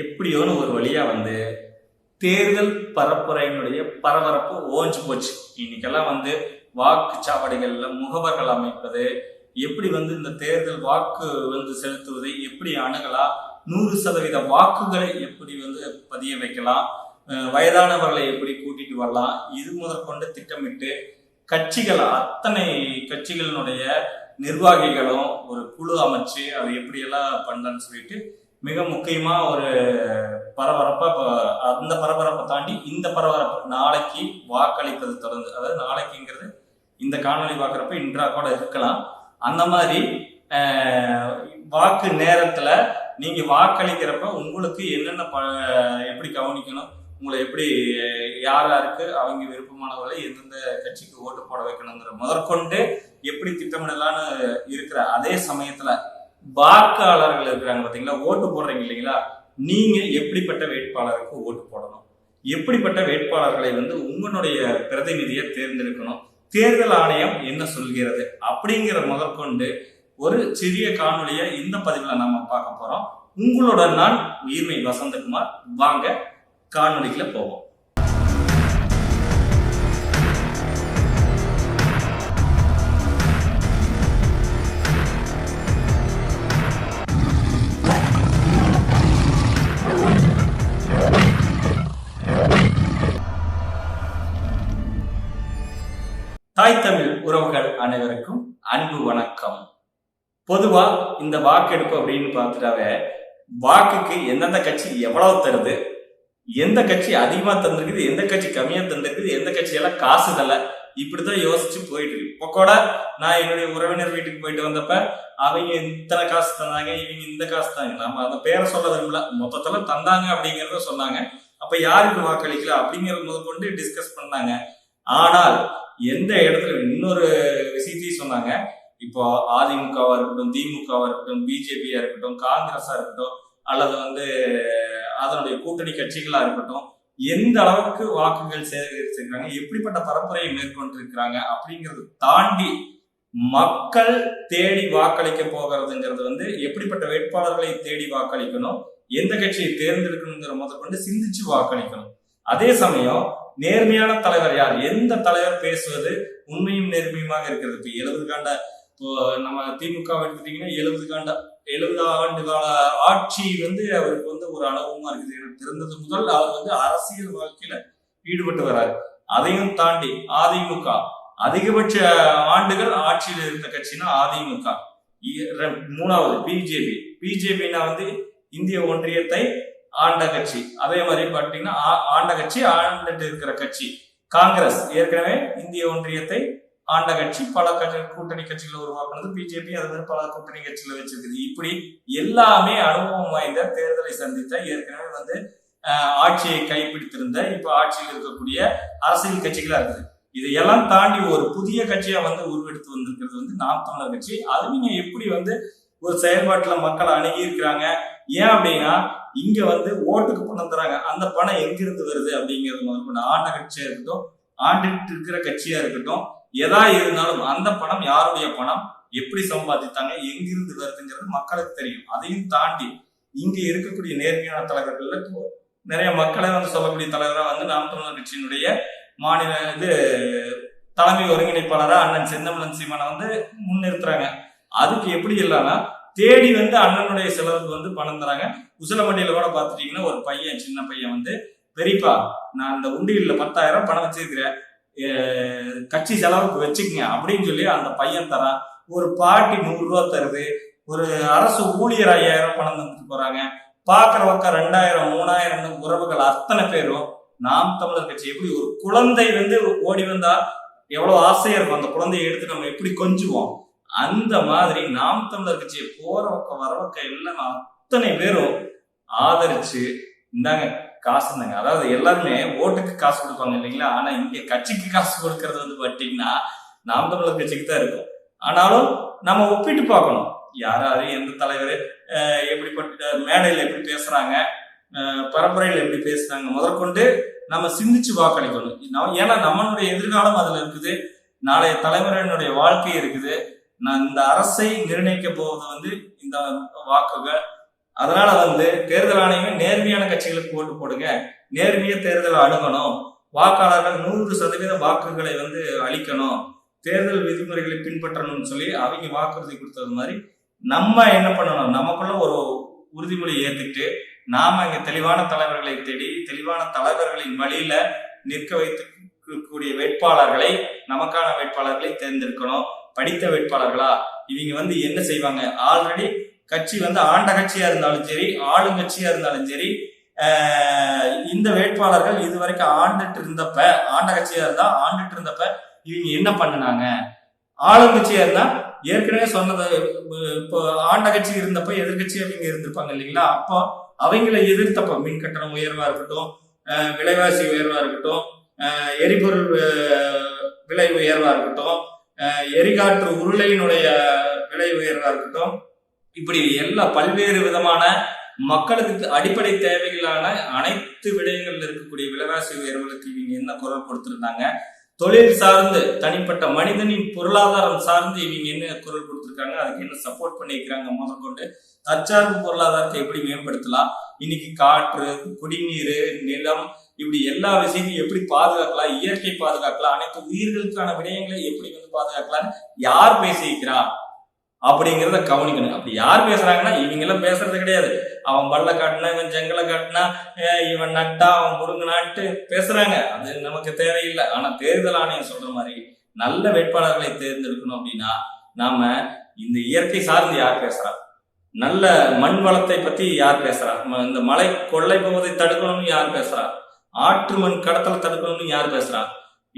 எப்படியோன்னு ஒரு வழியா தேர்தல் பரப்புரையினுடைய பரபரப்பு ஓஞ்சு போச்சு. இன்னைக்கெல்லாம் வாக்குச்சாவடிகள்ல முகவர்கள் அமைப்பது, எப்படி இந்த தேர்தல் வாக்கு செலுத்துவதை எப்படி அணுகலாம், 100% வாக்குகளை எப்படி பதிய வைக்கலாம், வயதானவர்களை எப்படி கூட்டிட்டு வரலாம், இது முதற்கொண்டு திட்டமிட்டு கட்சிகள் அத்தனை கட்சிகளினுடைய நிர்வாகிகளும் ஒரு குழு அமைச்சு அதை எப்படியெல்லாம் பண்ணலான்னு சொல்லிட்டு மிக முக்கியமா ஒரு பரபரப்பா, அந்த பரபரப்பை தாண்டி இந்த பரபரப்பு நாளைக்கு வாக்களிப்பது தொடர்ந்து, அதாவது நாளைக்குங்கிறது இந்த காணொலி பார்க்குறப்ப இன்றா கூட இருக்கலாம். அந்த மாதிரி வாக்கு நேரத்துல நீங்க வாக்களிக்கிறப்ப உங்களுக்கு என்னென்ன எப்படி கவனிக்கணும், உங்களை எப்படி யாருக்கு அவங்க விருப்பமானவர்களை எந்தெந்த கட்சிக்கு ஓட்டு போட வைக்கணுங்கிற முதற்கொண்டு எப்படி திட்டமிடலான்னு இருக்கிற அதே சமயத்துல வாக்காளர்கள் இருக்கிறாங்க பாத்தீங்களா, ஓட்டு போடுறீங்க இல்லைங்களா, நீங்க எப்படிப்பட்ட வேட்பாளருக்கு ஓட்டு போடணும், எப்படிப்பட்ட வேட்பாளர்களை உங்களுடைய பிரதிநிதியை தேர்ந்தெடுக்கணும், தேர்தல் ஆணையம் என்ன சொல்கிறது அப்படிங்கிற முதற்கொண்டு ஒரு சிறிய காணொலியை இந்த பதிவுல நாம பார்க்க போறோம். உங்களுடன் நான் உயிர்மை வசந்தகுமார். வாங்க காணொலிக்குள்ள போவோம். தாய் தமிழ் உறவுகள் அனைவருக்கும் அன்பு வணக்கம். பொதுவா இந்த வாக்கெடுப்பு அப்படின்னு பார்த்துட்டாவே வாக்குக்கு எந்தெந்த கட்சி எவ்வளவு தருது, எந்த கட்சி அதிகமா தந்திருக்குது, எந்த கட்சி கம்மியா தந்திருக்குது, எந்த கட்சி எல்லாம் காசு தரல, இப்படிதான் யோசிச்சு போயிட்டு இருக்கு. இப்போ கூட நான் என்னுடைய உறவினர் வீட்டுக்கு போயிட்டு வந்தப்ப அவங்க இத்தனை காசு தந்தாங்க, இவங்க இந்த காசு தாங்க, நம்ம அந்த பேரை சொல்ல விரும்பல, மொத்தத்துல தந்தாங்க அப்படிங்கறத சொன்னாங்க. அப்ப யாருக்கு வாக்களிக்கல அப்படிங்கறது முதற்கொண்டு டிஸ்கஸ் பண்ணாங்க. ஆனால் எந்த இடத்துல இன்னொரு விஷயத்தையும் சொன்னாங்க. இப்போ அதிமுகவா இருக்கட்டும், திமுகவா இருக்கட்டும், பிஜேபியா இருக்கட்டும், காங்கிரஸா இருக்கட்டும், அல்லது அதனுடைய கூட்டணி கட்சிகளா இருக்கட்டும், எந்த அளவுக்கு வாக்குகள் சேகரிச்சிருக்காங்க, எப்படிப்பட்ட பரப்புரையை மேற்கொண்டு இருக்கிறாங்க அப்படிங்கறது தாண்டி மக்கள் தேடி வாக்களிக்க போகிறதுங்கிறது எப்படிப்பட்ட வேட்பாளர்களை தேடி வாக்களிக்கணும், எந்த கட்சியை தேர்ந்தெடுக்கணுங்கிற முதற்கொண்டு சிந்திச்சு வாக்களிக்கணும். அதே சமயம் நேர்மையான தலைவர் யார், எந்த தலைவர் பேசுவது உண்மையும் நேர்மையுமாக இருக்கிறது. இப்ப 70 காண்ட, இப்போ நம்ம திமுக எடுத்துட்டீங்கன்னா 70 ஆண்டு கால ஆட்சி அவருக்கு ஒரு அனுபவமா இருக்குது. எனக்கு தெரிந்தது முதல் அவர் அரசியல் வாழ்க்கையில ஈடுபட்டு வர்றாரு. அதையும் தாண்டி அதிமுக அதிகபட்ச ஆண்டுகள் ஆட்சியில் இருந்த கட்சினா அதிமுக. மூணாவது பிஜேபினா இந்திய ஒன்றியத்தை ஆண்ட கட்சி. அதே மாதிரி பாத்தீங்கன்னா ஆண்ட கட்சி, ஆண்டுட்டு இருக்கிற கட்சி காங்கிரஸ், ஏற்கனவே இந்திய ஒன்றியத்தை ஆண்ட கட்சி, பல கூட்டணி கட்சிகளை உருவாக்குனது பிஜேபி, அது மாதிரி பல கூட்டணி கட்சிகளை வச்சிருக்குது. இப்படி எல்லாமே அனுபவம் வாய்ந்த, தேர்தலை சந்தித்த, ஏற்கனவே ஆட்சியை கைப்பிடித்திருந்த, இப்ப ஆட்சியில் இருக்கக்கூடிய அரசியல் கட்சிகளா இருக்குது. இதையெல்லாம் தாண்டி ஒரு புதிய கட்சியா உருவெடுத்து வந்திருக்கிறது நாம் தமிழர் கட்சி. அது நீங்க எப்படி ஒரு செயல்பாட்டுல மக்களை அணுகி இருக்கிறாங்க. ஏன் அப்படின்னா இங்க ஓட்டுக்கு பணம் தராங்க, அந்த பணம் எங்கிருந்து வருது அப்படிங்கிறது ஆண்ட கட்சியா இருக்கட்டும், ஆண்டுட்டு இருக்கிற கட்சியா இருக்கட்டும், எதா இருந்தாலும் அந்த பணம் யாருடைய பணம், எப்படி சம்பாதித்தாங்க, எங்கிருந்து வருதுங்கிறது மக்களுக்கு தெரியும். அதையும் தாண்டி இங்க இருக்கக்கூடிய நேர்மையான தலைவர்கள்ல நிறைய மக்களை சொல்லக்கூடிய தலைவரா நாம் தமிழர் கட்சியினுடைய மாநில தலைமை ஒருங்கிணைப்பாளரா அண்ணன் செந்தமிழன் சீமானை முன்னிறுத்துறாங்க. அதுக்கு எப்படி இல்லைன்னா தேடி அண்ணனுடைய செலவுக்கு பணம் தராங்க. உசிலமண்டியில கூட பாத்துட்டீங்கன்னா ஒரு பையன், சின்ன பையன் பெரியப்பா, நான் அந்த உண்டியல்ல 10,000 பணம் வச்சிருக்கிறேன், கட்சி செலவுக்கு வச்சுக்கங்க அப்படின்னு சொல்லி அந்த பையன் தரான். ஒரு பாட்டி 100 ரூபா தருது. ஒரு அரசு ஊழியர் 5,000 பணம் தந்துட்டு போறாங்க. பாக்குற பக்கம் 2,000 3,000 உறவுகள் அத்தனை பேரும் நாம் தமிழர் கட்சி. எப்படி ஒரு குழந்தை ஓடி வந்தா எவ்வளவு ஆசையா இருக்கும், அந்த குழந்தையை எடுத்து நம்ம எப்படி கொஞ்சுவோம், அந்த மாதிரி நாம் தமிழர் கட்சியை போற பக்கம் வர பக்கம் எல்லாம் அத்தனை பேரும் ஆதரிச்சு இந்தாங்க காசு இருந்தாங்க. அதாவது எல்லாருமே ஓட்டுக்கு காசு கொடுப்பாங்க இல்லைங்களா, ஆனா இங்க கட்சிக்கு காசு கொடுக்கறது பாத்தீங்கன்னா நாம் தமிழர் கட்சிக்கு தான் இருக்கும். ஆனாலும் நம்ம ஒப்பிட்டு பார்க்கணும், யாராரு எந்த தலைவர் எப்படிப்பட்ட மேடையில எப்படி பேசுறாங்க, பரப்புரையில் எப்படி பேசுறாங்க முதற்கொண்டு நம்ம சிந்திச்சு வாக்களிக்கணும். ஏன்னா நம்மளுடைய எதிர்காலம் அதுல இருக்குது, நாளைய தலைமுறையினுடைய வாழ்க்கை இருக்குது. நான் இந்த அரசை நிர்ணயிக்க போவது இந்த வாக்குகள். அதனால தேர்தல் ஆணையமே நேர்மையான கட்சிகளுக்கு ஓட்டு போடுங்க, நேர்மையா தேர்தலை அணுகணும், வாக்காளர்கள் 100% வாக்குகளை அளிக்கணும், தேர்தல் விதிமுறைகளை பின்பற்றணும்னு சொல்லி அவங்க வாக்குறுதி கொடுத்தது மாதிரி நம்ம என்ன பண்ணணும், நமக்குள்ள ஒரு உறுதிமொழி ஏத்துக்கிட்டு நாம இங்க தெளிவான தலைவர்களை தேடி தெளிவான தலைவர்களின் வழியில நிற்க வைத்துக்கூடிய வேட்பாளர்களை, நமக்கான வேட்பாளர்களை தேர்ந்தெடுக்கணும். படித்த வேட்பாளர்களா, இவங்க என்ன செய்வாங்க, ஆல்ரெடி கட்சி ஆண்ட கட்சியா இருந்தாலும் சரி, ஆளுங்கட்சியா இருந்தாலும் சரி, இந்த வேட்பாளர்கள் இதுவரைக்கும் ஆண்ட கட்சியா இருந்தா ஆண்டுட்டு இருந்தப்ப இவங்க என்ன பண்ணினாங்க, ஆளுங்கட்சியா இருந்தா ஏற்கனவே சொன்னது, இப்போ ஆண்ட கட்சி இருந்தப்ப எதிர்கட்சி அவங்க இருந்திருப்பாங்க இல்லைங்களா, அப்போ அவங்களை எதிர்த்தப்ப மின் கட்டணம் உயர்வா இருக்கட்டும், விலைவாசி உயர்வா இருக்கட்டும், எரிபொருள் விலை உயர்வா இருக்கட்டும், எரிகாற்று உருளையினுடைய விலை உயர்வா இருக்கட்டும், இப்படி எல்லா பல்வேறு விதமான மக்களுக்கு அடிப்படை தேவைகளான அனைத்து விடயங்கள்ல இருக்கக்கூடிய விலைவாசி உயர்வுகளுக்கு இவங்க என்ன குரல் கொடுத்திருந்தாங்க, தொழில் சார்ந்து தனிப்பட்ட மனிதனின் பொருளாதாரம் சார்ந்து இவங்க என்ன குரல் கொடுத்திருக்காங்க, அதுக்கு என்ன சப்போர்ட் பண்ணிக்கிறாங்க, முதற்கொண்டு தற்சார்பு பொருளாதாரத்தை எப்படி மேம்படுத்தலாம், இன்னைக்கு காற்று, குடிநீர், நிலம், இப்படி எல்லா விஷயத்தையும் எப்படி பாதுகாக்கலாம், இயற்கை பாதுகாக்கலாம், அனைத்து உயிர்களுக்கான விடயங்களை எப்படி பாதுகாக்கலாம், யார் பேசிக்கிறா அப்படிங்கிறத கவனிக்கணும். அப்படி யார் பேசுறாங்கன்னா இவங்க எல்லாம் பேசுறது கிடையாது. அவன் பல்ல காட்டினா, இவன் ஜங்கலை காட்டினா, இவன் நட்டா, அவன் முருங்கனாட்டு பேசுறாங்க. அது நமக்கு தேவையில்லை. ஆனா தேர்தல் ஆணையம் சொல்ற மாதிரி நல்ல வேட்பாளர்களை தேர்ந்தெடுக்கணும் அப்படின்னா நாம இந்த இயற்கை சார்ந்து யார் பேசுறா, நல்ல மண் வளத்தை பத்தி யார் பேசுறா, இந்த மலை கொள்ளை போவதை தடுக்கணும்னு யார் பேசுறா, ஆற்று மண் கடத்தலை தடுக்கணும்னு யார் பேசுறா,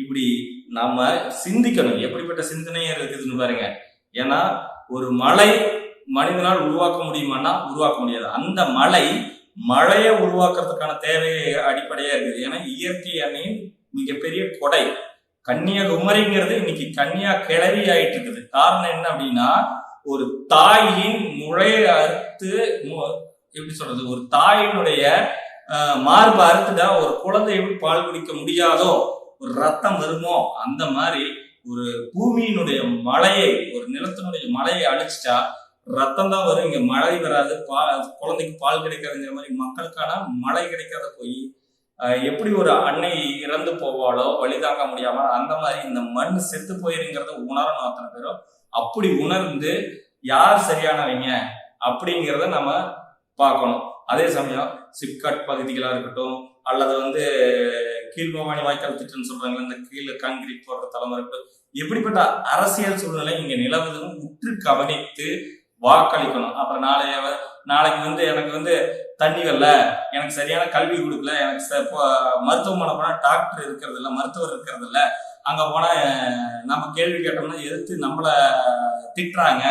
இப்படி நாம சிந்திக்கணும். எப்படிப்பட்ட சிந்தனையா இருக்குதுன்னு பாருங்க. ஏன்னா ஒரு மலை மனிதனால் உருவாக்க முடியுமானா உருவாக்க முடியாது. அந்த மழையை உருவாக்குறதுக்கான தேவை அடிப்படையா இருக்குது. ஏன்னா இயற்கை அணியின் மிகப்பெரிய கொடை கன்னியாகுமரிங்கிறது இன்னைக்கு கன்னியா கிளறி ஆயிட்டு இருக்குது. காரணம் என்ன அப்படின்னா, ஒரு தாயின் முளையை அறுத்து, எப்படி சொல்றது, ஒரு தாயினுடைய மார்பு அறுத்துட்டா ஒரு குழந்தை எப்படி பால் குடிக்க முடியாதோ, ஒரு ரத்தம் வருமோ, அந்த மாதிரி ஒரு பூமியினுடைய மழையை, ஒரு நிலத்தினுடைய மழையை அழிச்சிட்டா ரத்தம் தான் வரும், இங்க மழை வராது, குழந்தைக்கு பால் கிடைக்காதுங்கிற மாதிரி மக்களுக்கான மழை கிடைக்காத போய் எப்படி ஒரு அன்னை இறந்து போவாளோ வழி தாங்க முடியாம, அந்த மாதிரி இந்த மண் செத்து போயிருங்கிறத உணரணும் அத்தனை பேரும். அப்படி உணர்ந்து யார் சரியானவங்க அப்படிங்கிறத நம்ம பார்க்கணும். அதே சமயம் சிப்காட் பகுதிகளா இருக்கட்டும், அல்லது கீழ்பவானி வாய்க்கால் திட்டம்னு சொல்றாங்க, இந்த கீழே கான்கிரீட் போடுற தலைமுறை இருக்கட்டும், எப்படிப்பட்ட அரசியல் சூழ்நிலை இங்க நிலவுதுன்னு உற்று கவனித்து வாக்களிக்கணும். அப்புறம் நாளைக்கு எனக்கு தண்ணி வரல, எனக்கு சரியான கல்வி கொடுக்கல, எனக்கு மருத்துவமனை போனா டாக்டர் இருக்கிறது இல்லை, மருத்துவர் இருக்கிறது இல்லை, அங்க போனா நம்ம கேள்வி கேட்டோம்னா எதிர்த்து நம்மள திட்டுறாங்க,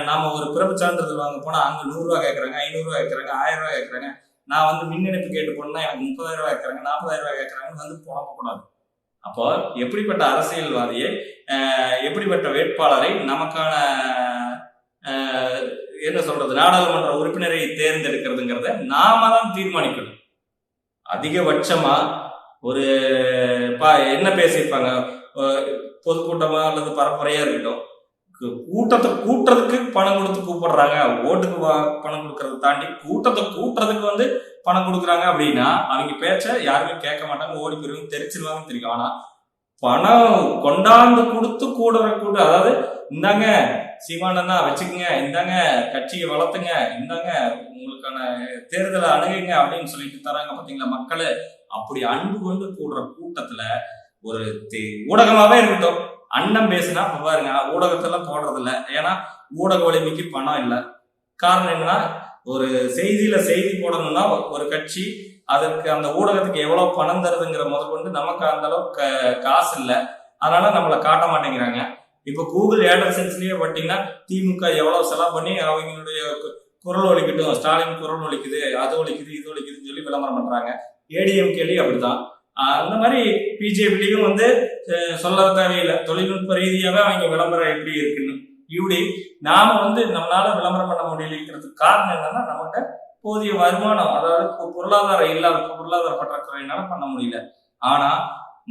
நாம ஒரு பிறப்பு சான்றிதழ் வாங்க போனா அங்க 100 ரூபாய் கேட்கறாங்க, 500 ரூபாய் கேட்கறாங்க, 1000 ரூபாய் கேட்கறாங்க, நான் மின் இணைப்பு கேட்டு போனா எனக்கு 30,000 ரூபாய் கேட்கறாங்க, 40,000 ரூபாய் கேட்கறாங்க, புலம்பக்கூடாது. அப்போ எப்படிப்பட்ட அரசியல்வாதியை, எப்படிப்பட்ட வேட்பாளரை, நமக்கான என்ன சொல்றது, நாடாளுமன்ற உறுப்பினரை தேர்ந்தெடுக்கிறதுங்கிறத நாம தான் தீர்மானிக்கணும். அதிகபட்சமா ஒரு என்ன பேசியிருப்பாங்க, பொதுக்கூட்டமா அல்லது பரப்புரையா இருக்கட்டும், கூட்டத்தை கூட்டுறதுக்கு பணம் கொடுத்து கூப்பிடுறாங்க, ஓட்டுக்கு பணம் கொடுக்கறத தாண்டி கூட்டத்தை கூட்டுறதுக்கு பணம் கொடுக்குறாங்க அப்படின்னா அவங்க பேச்ச யாருமே கேட்க மாட்டாங்க, ஓடி போயிருவாங்க, தெரிச்சிருவாங்கன்னு தெரியும். ஆனா பணம் கொண்டாந்து கொடுத்து கூட, அதாவது இந்தாங்க சீமானன்னா வச்சுக்கோங்க, இந்தாங்க கட்சியை வளர்த்துங்க, இந்தாங்க உங்களுக்கான தேர்தலை அணுகுங்க அப்படின்னு சொல்லிட்டு தராங்க பாத்தீங்களா மக்கள். அப்படி அன்பு கொண்டு கூடுற கூட்டத்துல ஒரு ஊடகமாவே இருக்கட்டும், அண்ணன் பேசுனா பாருங்க, ஊடகத்தெல்லாம் போடுறது இல்லை. ஏன்னா ஊடக வலிமைக்கு பணம் இல்லை. காரணம் என்னன்னா, ஒரு செய்தியில செய்தி போடணும்னா ஒரு கட்சி அதற்கு அந்த ஊடகத்துக்கு எவ்வளவு பணம் தருதுங்கிற முதற்கொண்டு நமக்கு அந்த அளவுக்கு காசு இல்லை, அதனால நம்மளை காட்ட மாட்டேங்கிறாங்க. இப்ப கூகுள் AdSenseலயே பார்த்தீங்கன்னா திமுக எவ்வளவு செலவு பண்ணி அவங்களுடைய குரல் ஒலிக்கட்டும், ஸ்டாலின் குரல் ஒலிக்குது, அது ஒலிக்குது, இது ஒலிக்குதுன்னு சொல்லி விளம்பரம் பண்றாங்க. ADMKலயும் அப்படிதான். அந்த மாதிரி பிஜேபிலையும் சொல்ல தேவையில்லை, தொழில்நுட்ப ரீதியாவே அவங்க விளம்பரம் எப்படி இருக்குன்னு. இப்படி நாம நம்மளால விளம்பரம் பண்ண முடியலைங்கிறதுக்கு காரணம் என்னன்னா, நம்மகிட்ட போதிய வருமானம், அதாவது பொருளாதாரம் இல்லாத, பொருளாதார பற்றாக்குறையினால பண்ண முடியல. ஆனா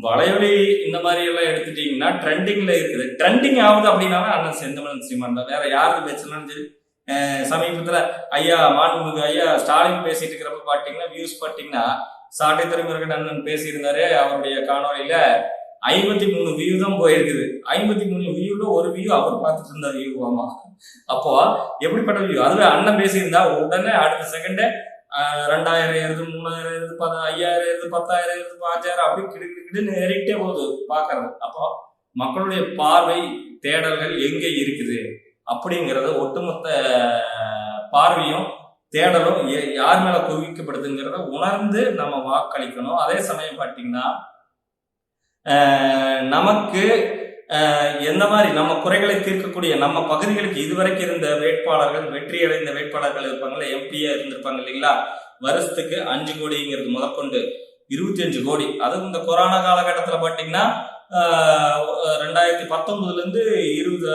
வலையொலி இந்த மாதிரி எல்லாம் எடுத்துட்டீங்கன்னா ட்ரெண்டிங்ல இருக்குது. ட்ரெண்டிங் ஆகுது அப்படின்னாவே அண்ணன் செந்தமிழன் சீமான் தான். வேற யாருக்கு பேசினாலும் சரி, சமீபத்துல ஐயா மாண்புமிகு ஐயா ஸ்டாலின் பேசிட்டு இருக்கிறப்ப பாத்தீங்கன்னா வியூஸ் பாத்தீங்கன்னா சாட்டை துறைமுருகன் அண்ணன் பேசியிருந்தாரு. அவருடைய காணொலியில 53 வியூ தான் போயிருக்குது. 53 வியூல ஒரு வியூ அவர் பார்த்துட்டு இருந்த வியூ. ஆமா, அப்போ எப்படிப்பட்ட வியூ? அதுவே அண்ணன் பேசியிருந்தா உடனே அடுத்த செகண்டே 2000 ஏறுது, 3000 ஏறுது, 5000 ஏறுது, 10,000 ஏறுது, 5000 அப்படி கிடுக்கிடுன்னு ஏறிட்டே போகுது பாக்குறது. அப்போ மக்களுடைய பார்வை தேடல்கள் எங்க இருக்குது அப்படிங்கறத ஒட்டுமொத்த பார்வையும் தேடலும் யார் மேல குவிக்கப்படுதுங்கிறத உணர்ந்து நம்ம வாக்களிக்கணும். அதே சமயம் பார்த்தீங்கன்னா நமக்கு எந்த மாதிரி நம்ம குறைகளை தீர்க்கக்கூடிய நம்ம பகுதிகளுக்கு இதுவரைக்கும் இருந்த வேட்பாளர்கள், வெற்றி அடைந்த வேட்பாளர்கள் இருப்பாங்கல்ல, எம்பியா இருந்திருப்பாங்க இல்லைங்களா, வருஷத்துக்கு 5 கோடிங்கிறது முதற்கொண்டு 25 கோடி. அதுவும் இந்த கொரோனா காலகட்டத்தில் பார்த்தீங்கன்னா 2019 இருந்து 20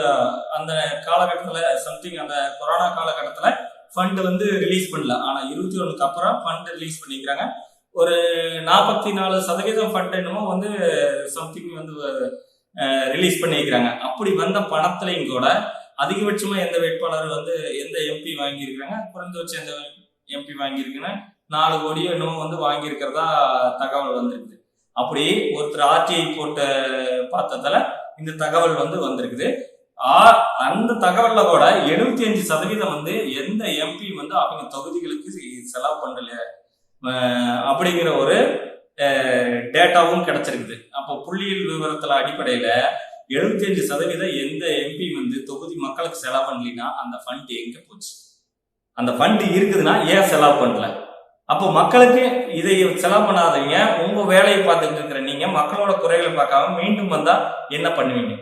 அந்த காலகட்டத்தில் சம்திங் அந்த கொரோனா காலகட்டத்தில் ஃபண்ட் வந்து ரிலீஸ் பண்ணல. ஆனா 21க்கு அப்புறம் ஃபண்ட் ரிலீஸ் பண்ணிக்கிறாங்க. ஒரு 44% ஃபண்ட் என்னமோ வந்து சம்திங் வந்து ரிலீஸ் பண்ணிக்கிறாங்க. அப்படி வந்த பணத்திலையும் கூட அதிகபட்சமா எந்த வேட்பாளர் வந்து எந்த எம்பி வாங்கியிருக்கிறாங்க, குறைந்தபட்சம் எந்த எம்பி வாங்கியிருக்குன்னா 4 கோடியோ என்னமோ வந்து வாங்கியிருக்கிறதா தகவல் வந்திருக்குது. அப்படி ஒருத்தர் ஆர்டிஐ போட்ட பார்த்ததுல இந்த தகவல் வந்து வந்திருக்குது. அந்த தகவல்ல கூட 75% வந்து எந்த எம்பி வந்து அவங்க தொகுதிகளுக்கு செலவு பண்ணல அப்படிங்கிற ஒரு டேட்டாவும் கிடைச்சிருக்குது. அப்போ புள்ளியியல் விவரத்துல அடிப்படையில 75% எந்த எம்பி வந்து தொகுதி மக்களுக்கு செலவு பண்ணலினா அந்த ஃபண்ட் எங்க போச்சு? அந்த ஃபண்ட் இருக்குதுன்னா ஏன் செலவு பண்ணல? அப்போ மக்களுக்கு இதை செலவு பண்ணாதீங்க, உங்க வேலையை பார்த்துட்டு இருக்கிற நீங்க மக்களோட குறைகளை பார்க்காம மீண்டும் வந்தா என்ன பண்ணுவீங்க?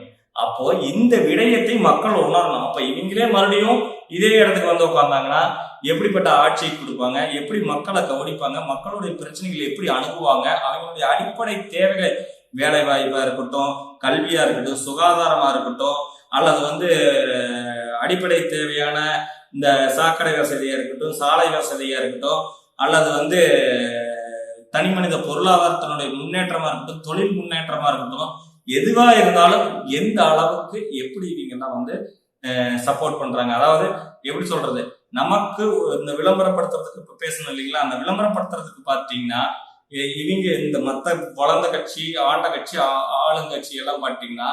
அப்போ இந்த விடயத்தை மக்கள் உணரணும். அப்ப இவங்களே மறுபடியும் இதே இடத்துக்கு வந்து உட்கார்ந்தாங்கன்னா எப்படிப்பட்ட ஆட்சியை கொடுப்பாங்க, எப்படி மக்களை கவனிப்பாங்க, மக்களுடைய பிரச்சனைகளை எப்படி அணுகுவாங்க, அவங்களுடைய அடிப்படை தேவைகளை, வேலை வாய்ப்பா இருக்கட்டும், கல்வியா இருக்கட்டும், சுகாதாரமா இருக்கட்டும், அல்லது வந்து அடிப்படை தேவையான இந்த சாக்கடை வசதியா இருக்கட்டும், சாலை வசதியா இருக்கட்டும், அல்லது வந்து தனி மனித பொருளாதாரத்தினுடைய முன்னேற்றமா இருக்கட்டும், தொழில் முன்னேற்றமா இருக்கட்டும், எதுவா இருந்தாலும் எந்த அளவுக்கு எப்படி இவங்கெல்லாம் வந்து சப்போர்ட் பண்றாங்க. அதாவது எப்படி சொல்றது, நமக்கு இந்த விளம்பரப்படுத்துறதுக்கு இப்ப பேசணும் இல்லைங்களா, அந்த விளம்பரப்படுத்துறதுக்கு பார்த்தீங்கன்னா இவங்க இந்த மத்த வளர்ந்த கட்சி, ஆண்ட கட்சி, ஆளுங்கட்சி எல்லாம் பார்த்தீங்கன்னா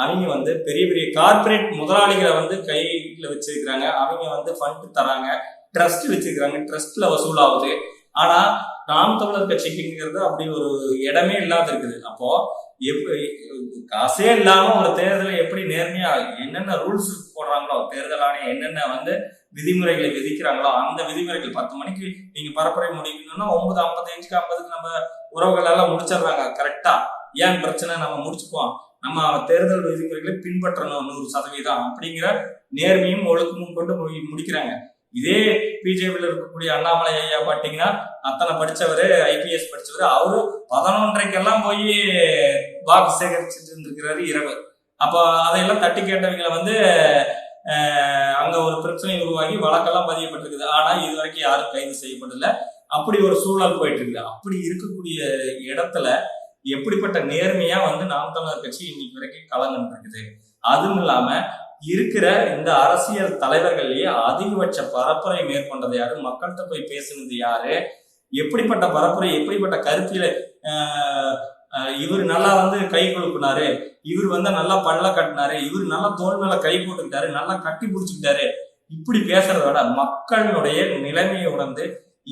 அவங்க வந்து பெரிய பெரிய கார்பரேட் முதலாளிகளை வந்து கையில வச்சிருக்கிறாங்க. அவங்க வந்து ஃபண்ட் தராங்க, ட்ரஸ்ட் வச்சிருக்கிறாங்க, ட்ரஸ்ட்ல வசூலாகுது. ஆனா நாம் தமிழர் கட்சிக்குங்கிறது அப்படி ஒரு இடமே இல்லாத இருக்குது. அப்போ காசே இல்லாம ஒரு தேர்தலை எப்படி நேர்மையா என்னென்ன ரூல்ஸ் போடுறாங்களோ, தேர்தல் ஆணையம் என்னென்ன வந்து விதிமுறைகளை விதிக்கிறாங்களோ அந்த விதிமுறைகள் 10 மணிக்கு நீங்க பரப்புரை முடிக்கணும்னா 9:55 50க்கு நம்ம உறவுகள் எல்லாம் முடிச்சிடுறாங்க கரெக்டா. ஏன் பிரச்சனை, நம்ம முடிச்சுக்குவோம், நம்ம தேர்தல் விதிமுறைகளை பின்பற்றணும் 100% அப்படிங்கிற நேர்மையும் ஒழுக்கமும் கொண்டு முடிக்கிறாங்க. இதே பிஜேபியில் இருக்கக்கூடிய அண்ணாமலை ஐயா பாத்தீங்கன்னா அத்தனை படிச்சவரு, ஐபிஎஸ் படிச்சவரு, அவரு 11:30க்கெல்லாம் போய் வாக்கு சேகரிச்சுட்டு இருந்திருக்கிறாரு இரவு. அப்போ அதையெல்லாம் தட்டி கேட்டவங்களை வந்து அங்க ஒரு பிரச்சனை உருவாகி வழக்கெல்லாம் பதியப்பட்டிருக்குது. ஆனா இது வரைக்கும் யாரும் கைது செய்யப்படல. அப்படி ஒரு சூழல் போயிட்டு இருக்குது. அப்படி இருக்கக்கூடிய இடத்துல எப்படிப்பட்ட நேர்மையா வந்து நாம் தமிழர் கட்சி இன்னைக்கு வரைக்கும் கலந்துட்டு இருக்குது. அதுவும் இல்லாம இருக்கிற இந்த அரசியல் தலைவர்கள்லயே அதிகபட்ச பரப்புரை மேற்கொண்டது யாரு, மக்கள்கிட்ட போய் பேசுனது யாரு, எப்படிப்பட்ட பரப்புரை, எப்படிப்பட்ட கருத்தில இவர் நல்லா வந்து கை குலுக்குனாரு, இவர் வந்து நல்லா பல்ல கட்டினாரு, இவர் நல்லா தோல் மேல கை போட்டுக்கிட்டாரு, நல்லா கட்டி பிடிச்சுக்கிட்டாரு, இப்படி பேசுறத விட மக்களுடைய நிலைமையை உணர்ந்து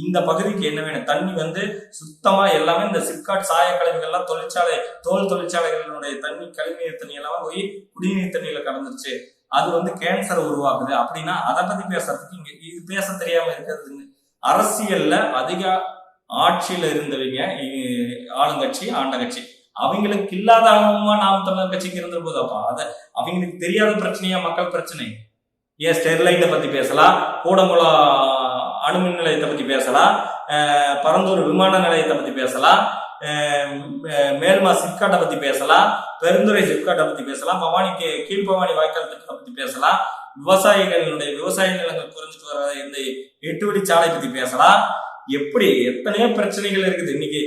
இந்த பகுதிக்கு என்ன வேணும், தண்ணி வந்து சுத்தமா எல்லாமே இந்த சிப்காட் சாயக்கழிவுகள்லாம் தொழிற்சாலை, தோல் தொழிற்சாலைகளுடைய தண்ணி, கழிவுநீர் தண்ணி எல்லாம் போய் குடிநீர் தண்ணியில கலந்துருச்சு, அது வந்து கேன்சரை உருவாக்குது அப்படின்னா அதை பத்தி பேசுறதுக்கு இங்க இது பேச தெரியாம இருக்கிறது. அரசியல்ல அதிக ஆட்சியில இருந்தவங்க ஆளுங்கட்சி, ஆண்ட கட்சி, அவங்களுக்கு இல்லாத அனுபவமா நாம் தமிழர் கட்சிக்கு இருந்த போது அப்ப அத அவங்களுக்கு தெரியாத பிரச்சனையா மக்கள் பிரச்சனை. ஏன் ஸ்டெர்லைட்டை பத்தி பேசலாம், கூடங்குளம் அணுமின் நிலையத்தை பத்தி பேசலாம், பரந்தூர் விமான நிலையத்தை பத்தி பேசலாம், மேல்மா சிப்காட்டை பத்தி பேசலாம், பெருந்துறை சிப்காட்டை பத்தி பேசலாம், கீழ்பவானி வாய்க்கால் திட்டத்தை பத்தி பேசலாம், விவசாயிகளுடைய விவசாய நிலங்கள் குறைஞ்சிட்டு வர இந்த 8 வழி சாலை பத்தி பேசலாம். எப்படி எத்தனையோ பிரச்சனைகள் இருக்குது. இன்னைக்கு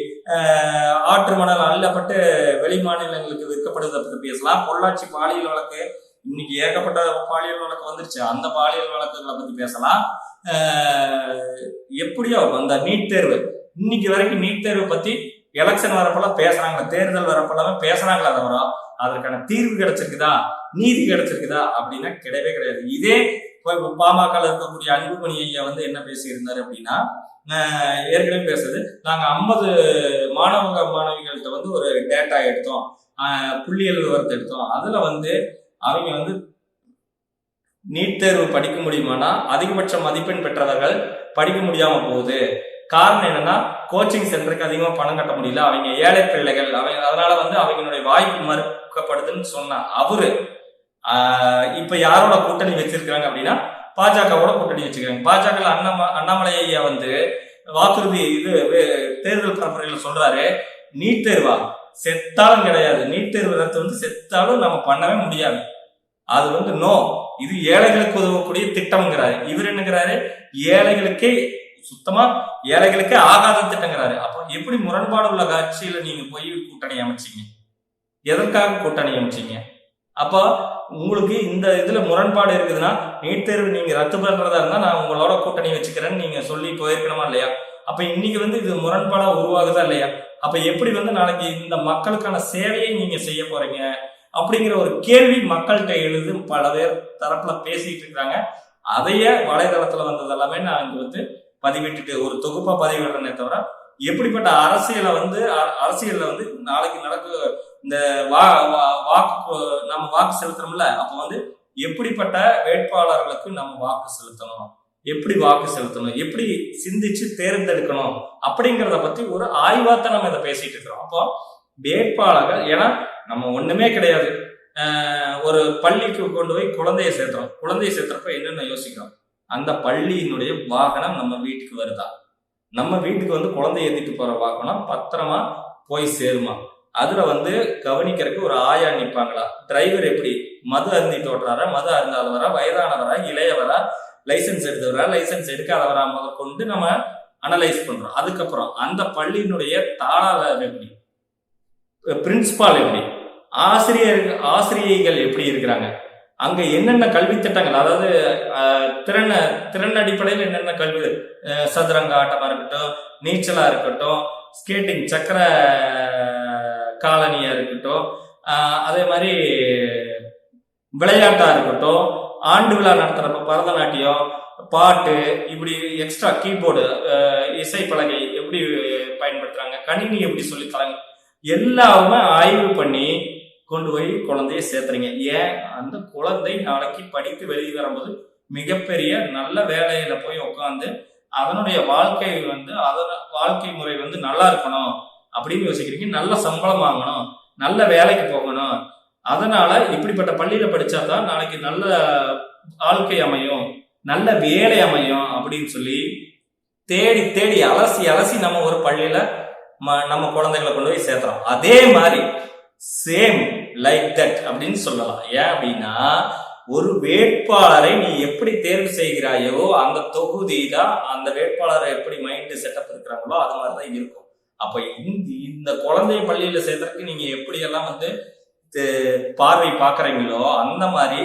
ஆற்று மணல் அள்ளப்பட்டு வெளி மாநிலங்களுக்கு விற்கப்படுவதை பத்தி பேசலாம். பொள்ளாச்சி பாலியல் வழக்கு இன்னைக்கு ஏகப்பட்ட பாலியல் வழக்கு வந்துருச்சு. அந்த பாலியல் வழக்குகளை பத்தி பேசலாம். எப்படியோ அந்த நீட் தேர்வு இன்னைக்கு வரைக்கும் நீட் தேர்வு பத்தி எலெக்ஷன் வரப்பெல்லாம் பேசுறாங்க, தேர்தல் வரப்பெல்லாம் பேசுறாங்களா தவிர அதற்கான தீர்வு கிடைச்சிருக்குதா, நீதி கிடைச்சிருக்குதா அப்படின்னா கிடையவே கிடையாது. இதே பாமக இருக்கக்கூடிய அன்புமணி ஐயா என்ன பேசியிருந்தாரு அப்படின்னா, ஏற்கனவே பேசுறது, நாங்க 50 மாணவிகள்கிட்ட ஒரு டேட்டா எடுத்தோம், புள்ளியியல் விவரத்தை எடுத்தோம். அதுல அவங்க நீட் தேர்வு படிக்க முடியுமானா அதிகபட்ச மதிப்பெண் பெற்றவர்கள் படிக்க முடியாம போகுது. காரணம் என்னன்னா, கோச்சிங் சென்டருக்கு அதிகமா பணம் கட்ட முடியல, அவங்க ஏழை பிள்ளைகள், அதனால அவங்களுடைய வாய்ப்பு மறுக்கப்படுதுன்னு சொன்னா அவரு இப்ப யாரோட கூட்டணி வச்சிருக்காங்க அப்படின்னா பாஜகவோட கூட்டணி வச்சுக்கிறாங்க. பாஜக அண்ணாமலை ஐயா வாக்குறுதி தேர்தல் பரப்புரையில சொல்றாரு, நீட் தேர்வா செத்தாலும் கிடையாது, நீட் தேர்வு ரத்து செத்தாலும் நம்ம பண்ணவே முடியாது, அது நோ, இது ஏழைகளுக்கு உதவக்கூடிய திட்டம்ங்கிறாரு. இவர் என்னங்கிறாரு, ஏழைகளுக்கே சுத்தமா ஏழைகளுக்கே ஆகாத திட்டங்கிறாரு. அப்போ எப்படி முரண்பாடு உள்ள கட்சியில நீங்க போய் கூட்டணி அமைச்சீங்க? எதற்காக கூட்டணி அமைச்சீங்க? அப்போ உங்களுக்கு இந்த இதுல முரண்பாடு இருக்குதுன்னா நீட் தேர்வு நீங்க ரத்து பண்றதா இருந்தா நான் உங்களோட கூட்டணி வச்சுக்கிறேன்னு நீங்க சொல்லி போயிருக்கணுமா இல்லையா? அப்ப இன்னைக்கு இது முரண்பாடா உருவாகுதா இல்லையா? அப்ப எப்படி நாளைக்கு இந்த மக்களுக்கான சேவையை நீங்க செய்ய போறீங்க அப்படிங்கிற ஒரு கேள்வி மக்கள்கிட்ட எழுது பல பேர் தரப்புல பேசிட்டு இருக்காங்க. அதையே வலைதளத்துல வந்தது எல்லாமே நான் இங்க பதிவிட்டுட்டு ஒரு தொகுப்பா பதிவிடுறேனே தவிர, எப்படிப்பட்ட அரசியல்ல நாளைக்கு நடக்க இந்த நம்ம வாக்கு செலுத்துறோம்ல, அப்ப எப்படிப்பட்ட வேட்பாளர்களுக்கு நம்ம வாக்கு செலுத்தணும், எப்படி வாக்கு செலுத்தணும், எப்படி சிந்திச்சு தேர்ந்தெடுக்கணும் அப்படிங்கிறத பத்தி ஒரு ஆய்வாத்தான் நம்ம இதை பேசிட்டு இருக்கிறோம். அப்போ வேட்பாளர்கள், ஏன்னா நம்ம ஒண்ணுமே கிடையாது, ஒரு பள்ளிக்கு கொண்டு போய் குழந்தைய சேர்த்துறப்ப என்னென்ன யோசிக்கிறோம், அந்த பள்ளியினுடைய வாகனம் நம்ம வீட்டுக்கு வருதா, நம்ம வீட்டுக்கு குழந்தைய ஏத்திட்டு போற வாகனம் பத்திரமா போய் சேருமா, அதுல கவனிக்கிறதுக்கு ஒரு ஆயா நிற்பாங்களா, டிரைவர் எப்படி மது அருந்திட்டு ஓட்டுறாரா, மது அருந்தாதவரா, வயதானவரா, இளையவரா, லைசன்ஸ் எடுத்தவரா, லைசன்ஸ் எடுக்காதவரா முதல் கொண்டு நம்ம அனலைஸ் பண்றோம். அதுக்கப்புறம் அந்த பள்ளியினுடைய தாளாளர் எப்படி, பிரின்சிபால் எப்படி, ஆசிரியைகள் எப்படி இருக்கிறாங்க, அங்க என்னென்ன கல்வி திட்டங்கள், அதாவது திறன் அடிப்படையில் என்னென்ன கல்வி, சதுரங்க ஆட்டமா இருக்கட்டும், நீச்சலா இருக்கட்டும், ஸ்கேட்டிங் சக்கர காலனியா இருக்கட்டும், அதே மாதிரி விளையாட்டா இருக்கட்டும், ஆண்டு விழா நடத்துறப்ப பரதநாட்டியம், பாட்டு, இப்படி எக்ஸ்ட்ரா கீபோர்டு, இசைப்பலகை எப்படி பயன்படுத்துறாங்க, கணினி எப்படி சொல்லித்தராங்க, எல்லாமே ஆய்வு பண்ணி கொண்டு போய் குழந்தைய சேர்த்துறீங்க. ஏன், அந்த குழந்தை நாளைக்கு படித்து வெளியே வரும்போது மிகப்பெரிய நல்ல வேலையில போய் உட்காந்து அதனுடைய வாழ்க்கை வாழ்க்கை முறை நல்லா இருக்கணும் அப்படின்னு யோசிக்கிறீங்க. நல்ல சம்பளம் வாங்கணும், நல்ல வேலைக்கு போகணும், அதனால இப்படிப்பட்ட பள்ளியில படிச்சாதான் நாளைக்கு நல்ல வாழ்க்கை அமையும், நல்ல வேலை அமையும் அப்படின்னு சொல்லி தேடி தேடி அலசி நம்ம ஒரு பள்ளியில நம்ம குழந்தைகளை கொண்டு போய் சேர்த்துறோம். அதே மாதிரி சேம் லைக் தட் அப்படின்னு சொல்லலாம். ஏன் அப்படின்னா, ஒரு வேட்பாளரை நீ எப்படி தேர்வு செய்கிறாயோ அந்த தொகுதியில அந்த வேட்பாளரை எப்படி மைண்ட் செட்டப் இருக்கிறாங்களோ அது மாதிரிதான் இருக்கும். அப்ப இந்த குழந்தைய பள்ளியில சேர்த்ததுக்கு நீங்க எப்படி எல்லாம் பார்வை பார்க்கறீங்களோ அந்த மாதிரி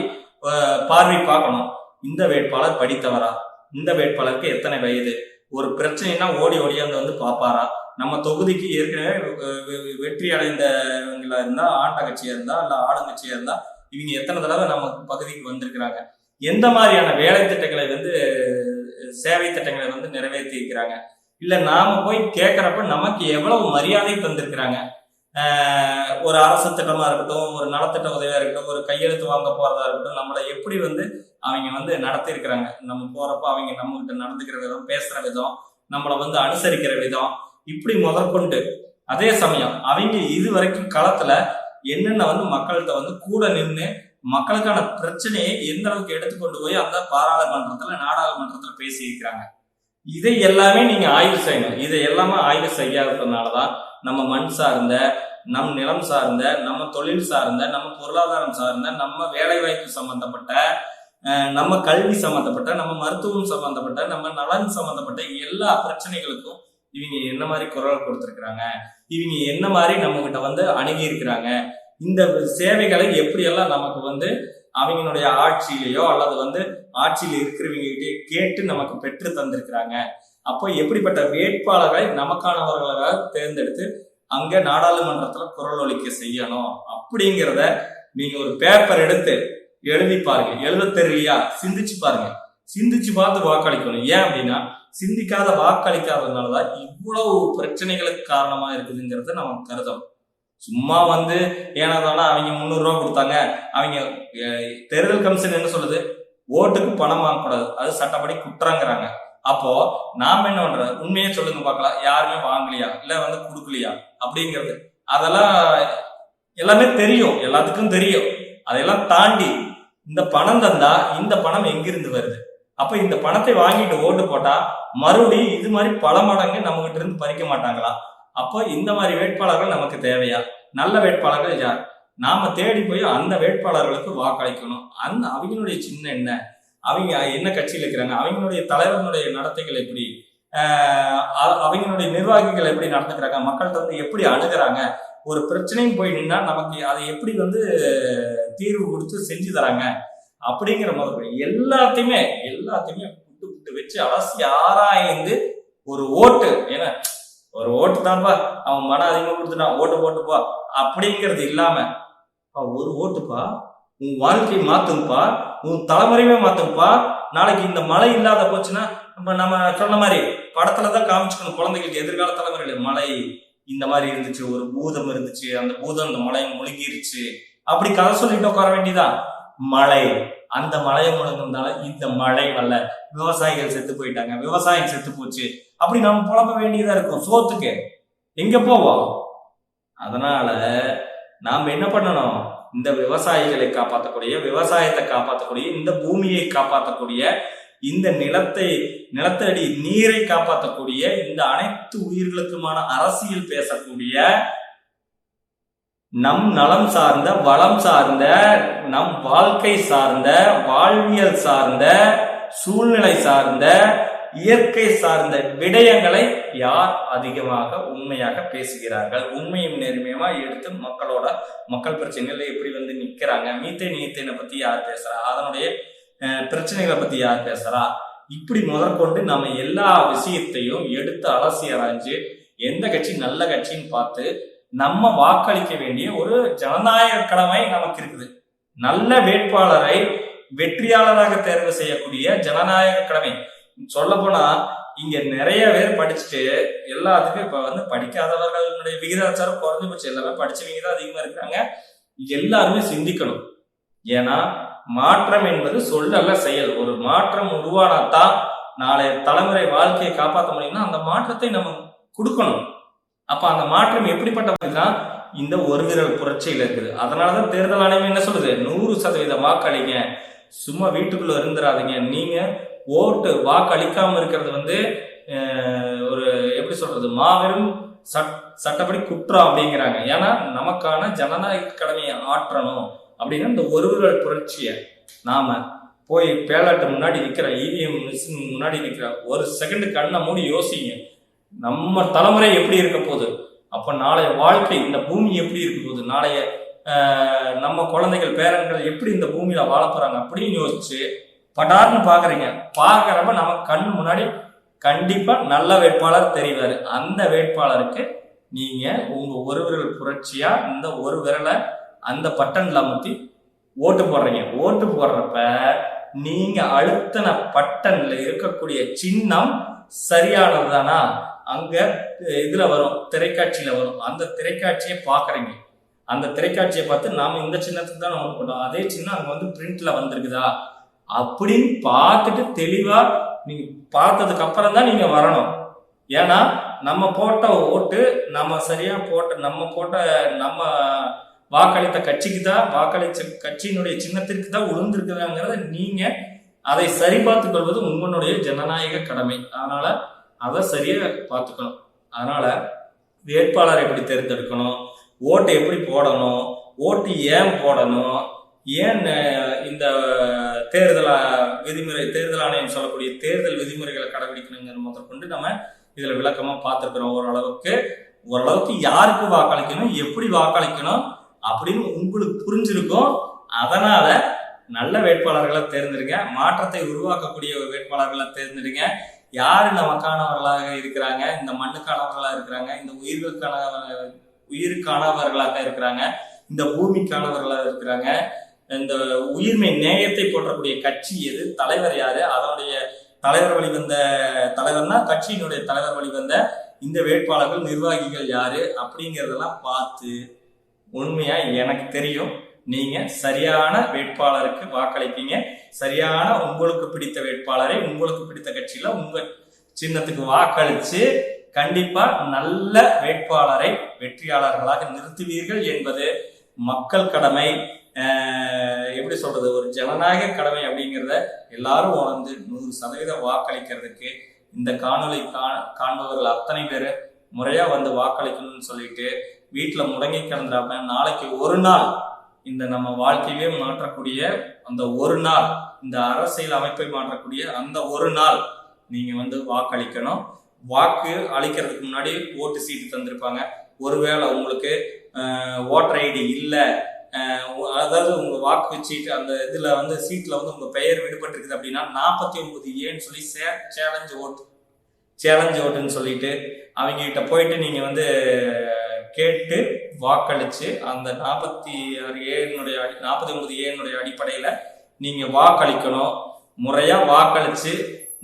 பார்வை பார்க்கணும். இந்த வேட்பாளர் படித்தவரா, இந்த வேட்பாளருக்கு எத்தனை வயது, ஒரு பிரச்சனைனா ஓடியாந்து பாப்பாரா, நம்ம தொகுதிக்கு ஏற்கனவே வெற்றி அடைந்தவங்களா இருந்தா, ஆண்ட கட்சியா இருந்தா இல்ல ஆளுங்கட்சியா இருந்தா இவங்க எத்தனை தடவை நம்ம பகுதிக்கு வந்திருக்கிறாங்க, எந்த மாதிரியான வேலை திட்டங்களை சேவை திட்டங்களை நிறைவேற்றி இருக்கிறாங்க, இல்ல நாம போய் கேட்கறப்ப நமக்கு எவ்வளவு மரியாதை தந்திருக்கிறாங்க, ஒரு அரசு திட்டமா இருக்கட்டும், ஒரு நலத்திட்ட உதவியா இருக்கட்டும், ஒரு கையெழுத்து வாங்க போறதா இருக்கட்டும், நம்மளை எப்படி அவங்க நடத்தி இருக்கிறாங்க, நம்ம போறப்ப அவங்க நம்ம கிட்ட நடந்துக்கிற விதம், பேசுற விதம், நம்மளை அனுசரிக்கிற விதம், இப்படி முதற்கொண்டு. அதே சமயம் அவங்க இது வரைக்கும் களத்துல என்னென்ன மக்கள்கிட்ட கூட நின்று மக்களுக்கான பிரச்சனையை எந்த அளவுக்கு எடுத்துக்கொண்டு போய் அந்த பாராளுமன்றத்துல நாடாளுமன்றத்துல பேசி இருக்கிறாங்க. இதை எல்லாமே நீங்க ஆய்வு செய்யணும். இதை எல்லாமே ஆய்வு செய்யாததுனாலதான் நம்ம மண் சார்ந்த, நம் நிலம் சார்ந்த, நம்ம தொழில் சார்ந்த, நம்ம பொருளாதாரம் சார்ந்த, நம்ம வேலை வாய்ப்பு சம்பந்தப்பட்ட, நம்ம கல்வி சம்பந்தப்பட்ட, நம்ம மருத்துவம் சம்பந்தப்பட்ட, நம்ம நலன் சம்பந்தப்பட்ட எல்லா பிரச்சனைகளுக்கும் இவங்க என்ன மாதிரி குரல் கொடுத்திருக்கிறாங்க, இவங்க என்ன மாதிரி நம்ம கிட்ட அணுகி இருக்கிறாங்க, இந்த சேவைகளை எப்படியெல்லாம் நமக்கு அவங்களுடைய ஆட்சியிலேயோ அல்லது ஆட்சியில் இருக்கிறவங்க கேட்டு நமக்கு பெற்று தந்திருக்கிறாங்க. அப்போ எப்படிப்பட்ட வேட்பாளர்களை நமக்கானவர்களாக தேர்ந்தெடுத்து அங்க நாடாளுமன்றத்துல குரல் ஒலிக்க செய்யணும் அப்படிங்கிறத நீங்க ஒரு பேப்பர் எடுத்து எழுதி பாருங்க. எழுத தெரியலையா சிந்திச்சு பாருங்க. சிந்திச்சு பார்த்து வாக்களிக்கணும். ஏன் அப்படின்னா சிந்திக்காத வாக்களிக்காததுனாலதான் இவ்வளவு பிரச்சனைகளுக்கு காரணமா இருக்குதுங்கிறத நம்ம கருதணும். சும்மா ஏனாதானா அவங்க 300 ரூபா கொடுத்தாங்க, அவங்க தேர்தல் கமிஷன் என்ன சொல்லுது, ஓட்டுக்கு பணம் வாங்கக்கூடாது, அது சட்டப்படி குற்றங்கிறாங்க. அப்போ நாம என்ன பண்ற, உண்மையே சொல்லுங்க பார்க்கலாம், யாருமே வாங்கலையா இல்ல கொடுக்கலையா அப்படிங்கிறது அதெல்லாம் எல்லாமே தெரியும், எல்லாத்துக்கும் தெரியும். அதெல்லாம் தாண்டி இந்த பணம் தந்தா இந்த பணம் எங்கிருந்து வருது? அப்ப இந்த பணத்தை வாங்கிட்டு ஓட்டு போட்டா மறுபடியும் இது மாதிரி பல மடங்கு நம்ம கிட்ட இருந்து பறிக்க மாட்டாங்களா? அப்போ இந்த மாதிரி வேட்பாளர்கள் நமக்கு தேவையா? நல்ல வேட்பாளர்கள் யார்? நாம தேடி போய் அந்த வேட்பாளர்களுக்கு வாக்களிக்கணும். அவங்களுடைய சின்ன என்ன, அவங்க என்ன கட்சியில் இருக்கிறாங்க, அவங்களுடைய தலைவர்களுடைய நடத்தைகள் எப்படி, அவங்களுடைய நிர்வாகிகள் எப்படி நடந்துக்கிறாங்க, மக்கள்கிட்ட எப்படி அணுகிறாங்க, ஒரு பிரச்சனையும் போய் நின்னா நமக்கு அதை எப்படி தீர்வு கொடுத்து செஞ்சு தராங்க அப்படிங்கிற மாதிரி எல்லாத்தையுமே புட்டு புட்டு வச்சு அலசி ஆராய்ந்து ஒரு ஓட்டு, ஏன்னா ஒரு ஓட்டு தான்ப்பா, அவன் மன அதிகமா கொடுத்துட்டான் ஓட்டு போட்டுப்பா அப்படிங்கிறது இல்லாம, ஒரு ஓட்டுப்பா உன் வாழ்க்கையை மாத்துப்பா, உன் தலைமுறையுமே மாத்துப்பா. நாளைக்கு இந்த மழை இல்லாத போச்சுன்னா நம்ம சொன்ன மாதிரி படத்துலதான் காமிச்சுக்கணும் குழந்தைகளுக்கு, எதிர்கால தலைமுறையில மழை இந்த மாதிரி இருந்துச்சு, ஒரு பூதம் இருந்துச்சு, அந்த பூதம் அந்த மழையை முழுகிருச்சு அப்படி கதை சொல்லிட்டு உட்கார வேண்டியதான். மழை, அந்த மழையை முழுங்கினால இந்த மழை வரல, விவசாயிகள் செத்து போயிட்டாங்க, விவசாயம் செத்து போச்சு, அப்படி நம்ம புலம்ப வேண்டியதா இருக்கும். சோத்துக்கு எங்க போவோம்? அதனால நாம் என்ன பண்ணணும், இந்த விவசாயிகளை காப்பாற்றக்கூடிய, விவசாயத்தை காப்பாற்றக்கூடிய, இந்த பூமியை காப்பாற்றக்கூடிய, இந்த நிலத்தடி நீரை காப்பாற்றக்கூடிய, இந்த அனைத்து உயிர்களுக்குமான அரசியல் பேசக்கூடிய, நம் நலம் சார்ந்த, வளம் சார்ந்த, நம் வாழ்க்கை சார்ந்த, வாழ்வியல் சார்ந்த, சூழ்நிலை சார்ந்த, இயற்கை சார்ந்த விடயங்களை யார் அதிகமாக உண்மையாக பேசுகிறார்கள், உண்மையும் நேர்மையுமா எடுத்து மக்கள் பிரச்சனைகளை எப்படி நிக்கிறாங்க, மீத்தேனை பத்தி யார் பேசுறா, அதனுடைய பிரச்சனைகளை பத்தி யார் பேசுறா, இப்படி முதற்கொண்டு நம்ம எல்லா விஷயத்தையும் எடுத்து அலசி ஆராய்ஞ்சு எந்த கட்சி நல்ல கட்சின்னு பார்த்து நம்ம வாக்களிக்க வேண்டிய ஒரு ஜனநாயக கடமை நமக்கு இருக்குது. நல்ல வேட்பாளரை வெற்றியாளராக தேர்வு செய்யக்கூடிய ஜனநாயக கடமை. சொல்ல போனா இங்க நிறைய பேர் படிச்சுட்டு எல்லாத்துக்கும் இப்ப படிக்காதவர்களுடைய விகிதாச்சாரம் குறைஞ்சு போச்சு. எல்லாமே படிச்சவங்க தான் அதிகமா இருக்கிறாங்க. எல்லாருமே சிந்திக்கணும். ஏன்னா மாற்றம் என்பது சொல்லல்ல, செயல். ஒரு மாற்றம் உருவானாத்தான் நாளைய தலைமுறை வாழ்க்கையை காப்பாற்ற முடியும்னா அந்த மாற்றத்தை நம்ம கொடுக்கணும். அப்ப அந்த மாற்றம் எப்படிப்பட்டதுன்னா இந்த ஒரு விரல் புரட்சியில் இருக்குது. அதனாலதான் தேர்தல் ஆணையம் என்ன சொல்லுது, 100% வாக்களிங்க, சும்மா வீட்டுக்குள்ள இருந்துடாதீங்க. நீங்க ஓட்டு வாக்களிக்காம இருக்கிறது ஒரு எப்படி சொல்றது, மாபெரும் சட்டப்படி குற்றம் அப்படிங்கிறாங்க. ஏன்னா நமக்கான ஜனநாயக கடமையை ஆற்றணும் அப்படின்னா இந்த ஒரு விரல் புரட்சியை நாம போய் பேலட்டு முன்னாடி நிக்கிற, இவிஎம் மிஷின் முன்னாடி நிக்கிற ஒரு செகண்ட் கண்ணை மூடி யோசிங்க, நம்ம தலைமுறை எப்படி இருக்க போகுது, அப்ப நாளைய வாழ்க்கை இந்த பூமி எப்படி இருக்க போகுது, நாளைய நம்ம குழந்தைகள் பேரன்கள் எப்படி இந்த பூமியில வாழ போறாங்க அப்படின்னு யோசிச்சு படார்னு பாக்குறப்ப நம்ம கண் முன்னாடி கண்டிப்பா நல்ல வேட்பாளர் தெரிவாரு. அந்த வேட்பாளருக்கு நீங்க உங்க ஒரு விரல் புரட்சியா இந்த ஒரு விரலை அந்த பட்டன்ல அமுத்தி ஓட்டு போடுறீங்க. ஓட்டு போடுறப்ப நீங்க அழுத்தின பட்டன்ல இருக்கக்கூடிய சின்னம் சரியானதுதானா, அங்க இதுல வரும், திரைக்காட்சியில வரும். அந்த திரைக்காட்சியை பாக்குறீங்க. அந்த திரைக்காட்சியை பார்த்து நாம இந்த சின்னத்துக்கு தான் ஓட்டு போட்டோம், அதே சின்னம் அங்க பிரிண்ட்ல வந்திருக்குதா அப்படின்னு பார்த்துட்டு தெளிவா நீங்க பார்த்ததுக்கு அப்புறம் தான் நீங்க வரணும். ஏன்னா நம்ம போட்ட ஓட்டு நம்ம சரியா நம்ம வாக்களித்த கட்சிக்கு தான், வாக்களித்த கட்சியினுடைய சின்னத்திற்கு தான் உளுந்திருக்குதாங்கிறத நீங்க அதை சரி பார்த்துக் கொள்வது உங்களுடைய ஜனநாயக கடமை. அதனால அதை சரியா பார்த்துக்கணும். அதனால வேட்பாளரை எப்படி தேர்ந்தெடுக்கணும், ஓட்டு எப்படி போடணும், ஓட்டு ஏன் போடணும், ஏன் இந்த தேர்தல் ஆணையம் சொல்லக்கூடிய தேர்தல் விதிமுறைகளை கடைபிடிக்கணுங்கிற முதற்கொண்டு நம்ம இதுல விளக்கமா பார்த்துருக்கிறோம். ஓரளவுக்கு யாருக்கு வாக்களிக்கணும், எப்படி வாக்களிக்கணும் அப்படின்னு உங்களுக்கு புரிஞ்சிருக்கும். அதனால நல்ல வேட்பாளர்களை தேர்ந்தெடுங்க, மாற்றத்தை உருவாக்கக்கூடிய வேட்பாளர்களை தேர்ந்தெடுங்க. யாரு நமக்கானவர்களாக இருக்கிறாங்க, இந்த மண்ணுக்கானவர்களாக இருக்கிறாங்க, இந்த உயிருக்கானவர்களாக இருக்கிறாங்க, இந்த பூமிக்கானவர்களாக இருக்கிறாங்க, இந்த உயிர்மை நேயத்தை போற்றக்கூடிய கட்சி எது, தலைவர் யாரு, அதனுடைய தலைவர் வழிவந்த தலைவர்னா கட்சியினுடைய தலைவர் வழிவந்த இந்த வேட்பாளர்கள் நிர்வாகிகள் யாரு அப்படிங்கிறதெல்லாம் பார்த்து உண்மையா எனக்கு தெரியும் நீங்க சரியான வேட்பாளருக்கு வாக்களிப்பீங்க. சரியான உங்களுக்கு பிடித்த வேட்பாளரை உங்களுக்கு பிடித்த கட்சியில உங்க சின்னத்துக்கு வாக்களிச்சு கண்டிப்பா நல்ல வேட்பாளரை வெற்றியாளர்களாக நிறுத்துவீர்கள் என்பது மக்கள் கடமை. எப்படி சொல்றது, ஒரு ஜனநாயக கடமை அப்படிங்கிறத எல்லாரும் உணர்ந்து 100% வாக்களிக்கிறதுக்கு இந்த காணொலி காண்பவர்கள் அத்தனை பேர் முறையா வந்து வாக்களிக்கணும்னு சொல்லிட்டு வீட்டுல முடங்கி கிடந்துடாம நாளைக்கு ஒரு நாள் இந்த நம்ம வாழ்க்கையே மாற்றக்கூடிய அந்த ஒரு நாள், இந்த அரசியல் அமைப்பை மாற்றக்கூடிய அந்த ஒரு நாள் நீங்க வந்து வாக்களிக்கணும். வாக்கு அளிக்கிறதுக்கு முன்னாடி ஓட்டு சீட்டு தந்திருப்பாங்க. ஒருவேளை உங்களுக்கு ஓட்டர் ஐடி இல்லை, அதாவது உங்க வாக்கு சீட்டு அந்த இதுல வந்து சீட்ல வந்து உங்க பெயர் விடுபட்டிருக்குது அப்படின்னா 49A சொல்லி சேலஞ்ச் ஓட்டுன்னு சொல்லிட்டு அவங்க கிட்ட போயிட்டு நீங்க வந்து கேட்டு வாக்களிச்சு அந்த 49A அடிப்படையில நீங்க வாக்களிக்கணும். முறையா வாக்களிச்சு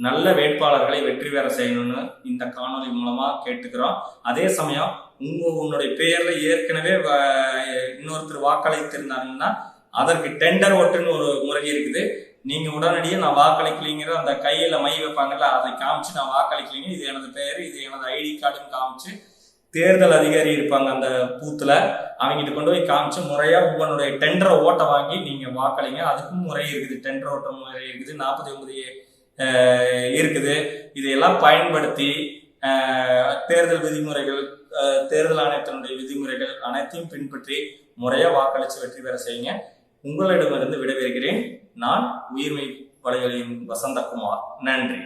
நல்ல வேட்பாளர்களை வெற்றி பெற செய்யணும்னு இந்த காணொலி மூலமா கேட்டுக்கிறோம். அதே சமயம் உன்னுடைய பெயர்ல ஏற்கனவே இன்னொருத்தர் வாக்களித்திருந்தாங்கன்னா அதற்கு டெண்டர் ஓட்டுன்னு ஒரு முறை இருக்குது. நீங்க உடனடியே நான் வாக்களிக்கலைங்கிற அந்த கையில மை வைப்பாங்கல்ல, அதை காமிச்சு நான் வாக்களிக்கலைங்க, இது எனது பெயர், இது எனது ஐடி கார்டுன்னு காமிச்சு தேர்தல் அதிகாரி இருப்பாங்க அந்த பூத்துல, அவங்ககிட்ட கொண்டு போய் காமிச்சு முறையா உங்களுடைய டெண்டரை ஓட்டை வாங்கி நீங்க வாக்களிங்க. அதுக்கும் முறை இருக்குது, டெண்டர் ஓட்ட முறை இருக்குது, 49A இருக்குது. இதையெல்லாம் பயன்படுத்தி தேர்தல் விதிமுறைகள், தேர்தல் ஆணையத்தினுடைய விதிமுறைகள் அனைத்தையும் பின்பற்றி முறையா வாக்களிச்சு வெற்றி பெற செய்யுங்க. உங்களிடமிருந்து விடைபெறுகிறேன். நான் உயிர்மை வலைகளின் வசந்தகுமார். நன்றி.